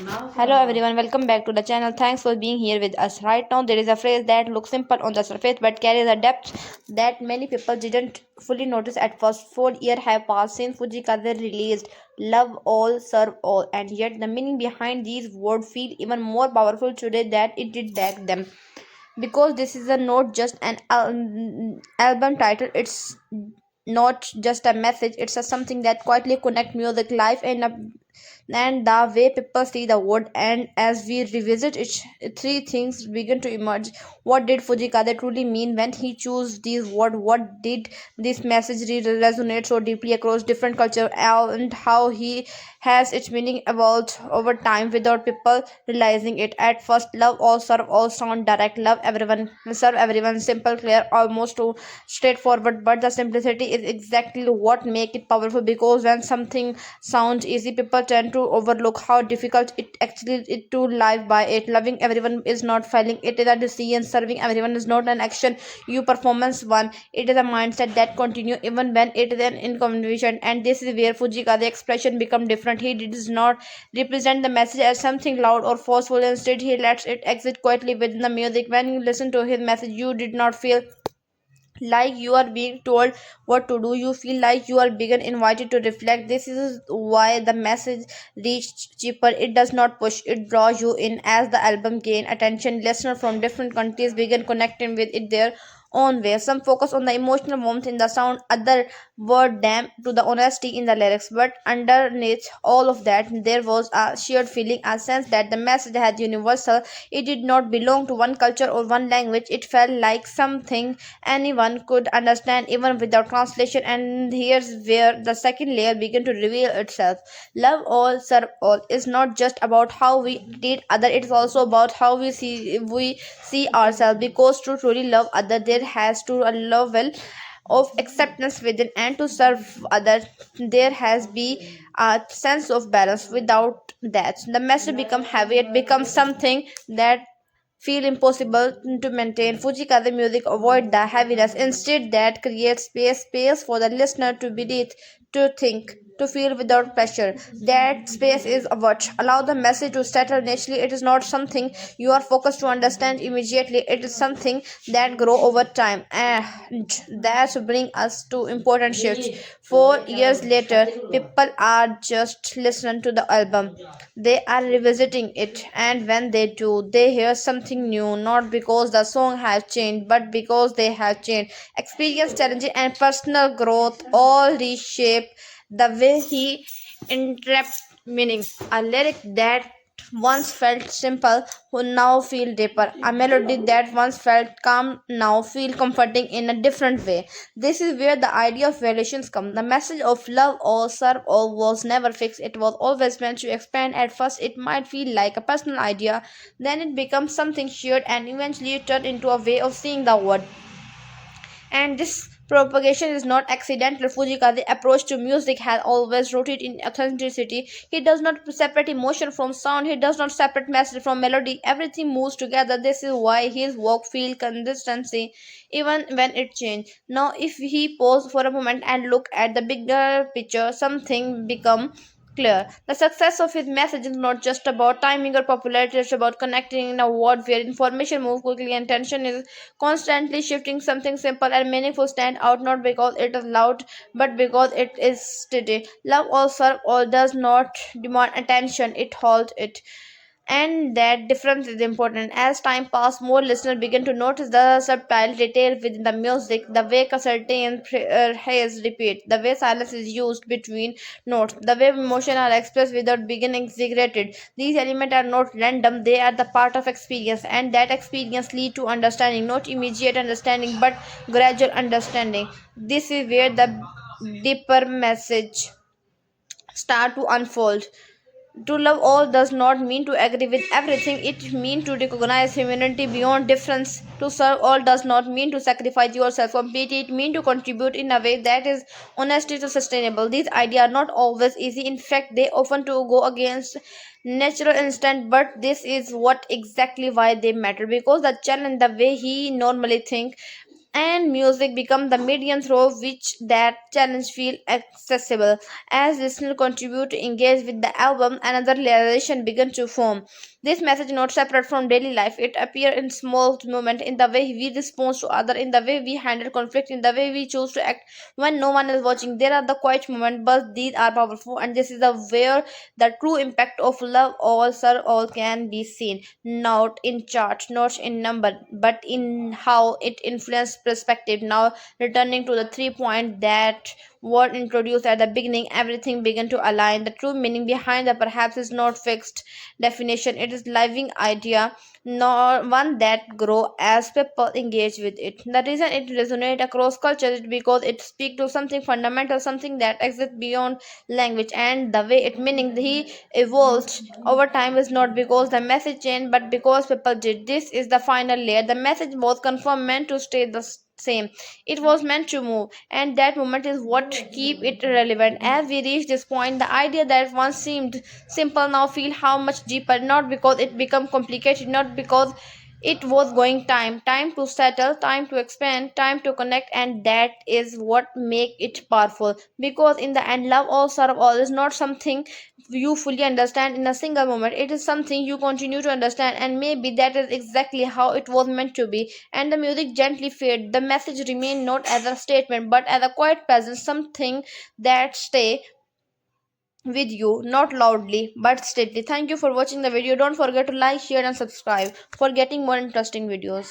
Hello everyone, welcome back to the channel. Thanks for being here with us. Right now, there is a phrase that looks simple on the surface but carries a depth that many people didn't fully notice at first. 4 years have passed since Fujikaze released Love All, Serve All, and yet the meaning behind these words feel even more powerful today than it did back then. Because this is a not just an album title, it's not just a message, it's a something that quietly connect music life and the way people see the world. And as we revisit it, three things begin to emerge. What did Fujikade truly mean when he chose these words? What did this message resonate so deeply across different cultures, and how he has its meaning evolved over time without people realizing it at first? Love all, serve all sound direct. Love everyone, serve everyone, simple, clear, almost too straightforward, but the simplicity is exactly what make it powerful. Because when something sounds easy, people tend to overlook how difficult it actually is to live by it. Loving everyone is not failing, it is a decision. Serving everyone is not an action you performance one, it is a mindset that continue even when it is an inconvenient. And this is where Fujika the expression become different. He does not represent the message as something loud or forceful. Instead, he lets it exit quietly within the music. When you listen to his message, you did not feel like you are being told what to do. You feel like you are being invited to reflect. This is why the message reached cheaper. It does not push, it draws you in. As the album gained attention, listeners from different countries began connecting with it their own way. Some focus on the emotional warmth in the sound, other were damp to the honesty in the lyrics. But underneath all of that, there was a shared feeling, a sense that the message had universal. It did not belong to one culture or one language. It felt like something anyone could understand even without translation. And here's where the second layer began to reveal itself. Love all, serve all is not just about how we treat other, it's also about how we see ourselves. Because to truly love other, there has to a level of acceptance within, and to serve others there has be a sense of balance. Without that, the message become heavy, it becomes something that feel impossible to maintain. Fujikaze music avoid the heaviness. Instead, that creates space for the listener to breathe, to think, to feel without pressure. That space is what allow the message to settle naturally. It is not something you are focused to understand immediately. It is something that grow over time. And that bring us to important shifts. 4 years later, people are just listening to the album, they are revisiting it, and when they do, they hear something new, not because the song has changed, but because they have changed. Experience, challenges, and personal growth all reshape the way he interprets meaning. A lyric that once felt simple who now feel deeper. A melody that once felt calm now feel comforting in a different way. This is where the idea of variations come. The message of love or serve all was never fixed. It was always meant to expand. At first, it might feel like a personal idea, then it becomes something shared, and eventually it turned into a way of seeing the world. And this propagation is not accidental. Fujika's approach to music has always rooted in authenticity. He does not separate emotion from sound, he does not separate message from melody. Everything moves together. This is why his work feels consistency even when it changes. Now, if he pause for a moment and look at the bigger picture, something become clear. The success of his message is not just about timing or popularity, it's about connecting in a world where information moves quickly and tension is constantly shifting. Something simple and meaningful stand out not because it is loud, but because it is steady. Love or serve all does not demand attention, it holds it. And that difference is important. As time passes, more listeners begin to notice the subtle detail within the music, the way a certain phrase repeat, the way silence is used between notes, the way emotions are expressed without being exaggerated. These elements are not random, they are the part of experience, and that experience lead to understanding, not immediate understanding, but gradual understanding. This is where the deeper message start to unfold. To love all does not mean to agree with everything, it means to recognize humanity beyond difference. To serve all does not mean to sacrifice yourself completely, it means to contribute in a way that is honestly to sustainable. These ideas are not always easy, in fact, they often to go against natural instinct, but this is what exactly why they matter. Because the challenge the way he normally think, and music become the medium through which that challenge feel accessible. As listeners contribute to engage with the album, another realization began to form. This message not separate from daily life. It appear in small moments, in the way we respond to other, in the way we handle conflict, in the way we choose to act when no one is watching. There are the quiet moments, but these are powerful, and this is the where the true impact of love all sir all can be seen, not in charts, not in number, but in how it influenced perspective. Now, returning to the 3 point that were introduced at the beginning, everything began to align. The true meaning behind the perhaps is not fixed definition, it is living idea, nor one that grow as people engage with it. The reason it resonates across cultures is because it speaks to something fundamental, something that exists beyond language, and the way it meaning he evolved over time is not because the message changed, but because people did. This is the final layer. The message was confirmed meant to stay the same. It was meant to move, and that moment is what keep it relevant. As we reach this point, the idea that once seemed simple now feel how much deeper. Not because it become complicated, not because it was going time to settle, time to expand, time to connect, and that is what make it powerful. Because in the end, love or serve all is not something you fully understand in a single moment. It is something you continue to understand, and maybe that is exactly how it was meant to be. And the music gently faded. The message remained not as a statement, but as a quiet presence, something that stay with you, not loudly but steadily. Thank you for watching the video. Don't forget to like, share, and subscribe for getting more interesting videos.